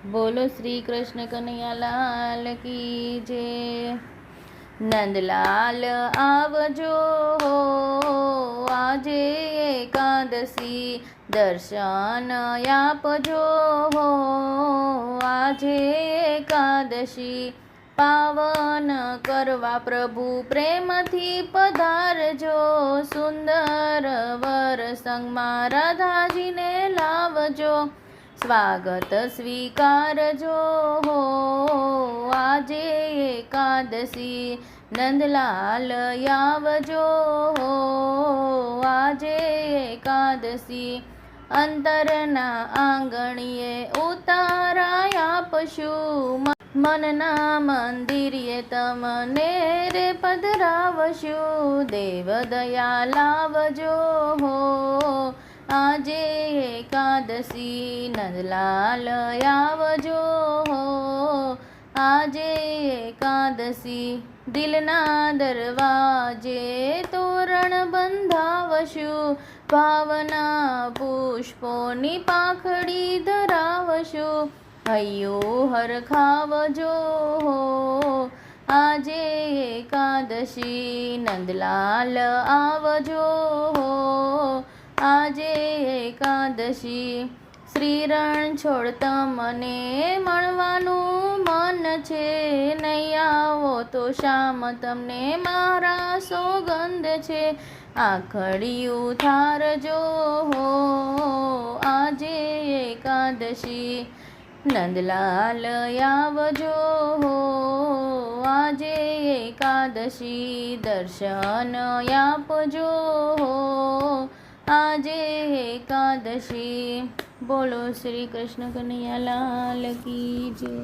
બોલો શ્રી કૃષ્ણ કનૈયાલાલ કી જય। નંદલાલ આવજો હો, આજે એકાદશી દર્શન આપજો હો, આજે એકાદશી પાવન કરવા પ્રભુ પ્રેમથી પધારજો। સુંદર વર સંગમાં રાધાજીને લાવજો, સ્વાગત સ્વીકારજો હો, આજે એકાદશી નંદલાલ આવજો હો, આજે એકાદશી અંતરના આંગણીએ ઉતારા આપશું, મનના મંદિરે તમને રે પધરાવશું। દેવ દયા લાવજો હો, આજે એકાદશી નંદલાલ આવજો હો, આજે એકાદશી દિલના દરવાજે તોરણ બંધાવશું, ભાવના પુષ્પોની પાંખડી ધરાવશું। હૈયું હરખાવજો હો, આજે એકાદશી નંદલાલ આવજો હો, આજે એકાદશી શ્રીરણ છોડ તમને મળવાનું મન છે, નહીં આવો તો શામ તમને મારા સોગંદ છે। આખડી ઉતારજો હો, આજે એકાદશી નંદલાલ આવજો હો, આજે એકાદશી દર્શન આપજો હો, આજે એકાદશી। બોલો શ્રી કૃષ્ણ કનૈયાલાલ કી જય।